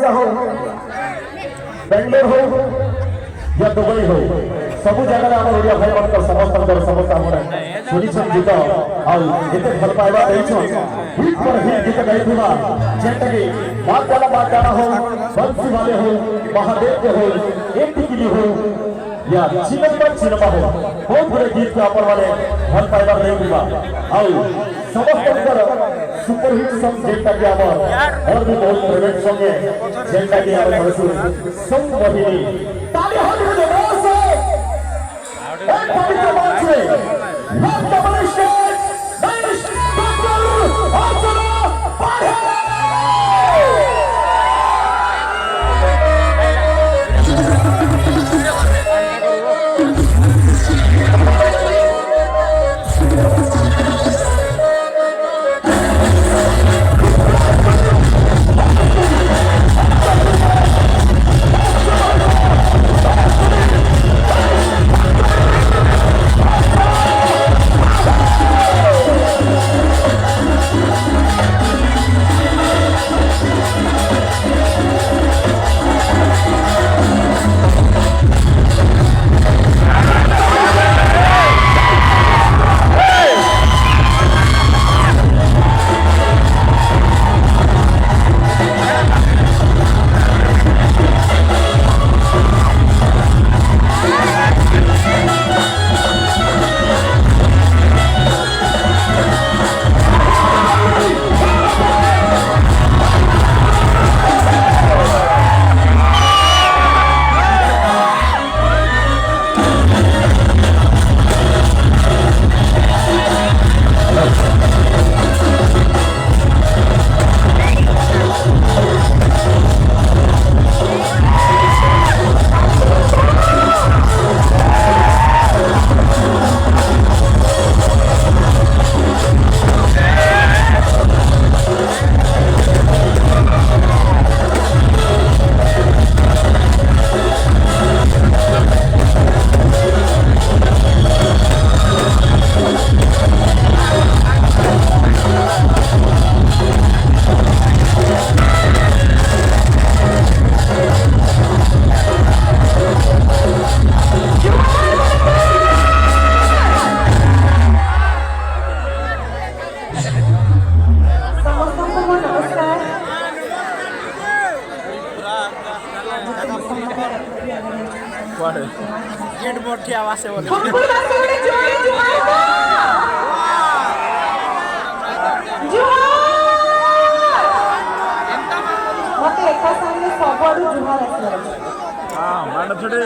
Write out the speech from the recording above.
कलकत्ता हो बेंगलोर हो या दुबई हो सबु जगह आम ओडिया भाई मान समस्त सुनी गीत आते भल पाइबा हिट पर हिट गीत गाइथिबा जेंटा कि माँ जाना हो बंसी वाले हो महादेव के हो एक टिकली हो या चिन्मा हो बहुत गुड़े गीत को आपण मैंने भल पाइबा नहीं समस्त सुपरहिट सॉन्ग जेंटा कि और भी बहुत फेवरेट सॉन्ग है जेंटा कि आम संग बहिनी ताली हो जोर से एक पवित्र मंच में लव द स्टेज देश डॉक्टर अर्चना पाढ़े गेट मोठी आवाज से बोले मते एका संगे सबडू जुहार असला हां मान छोटे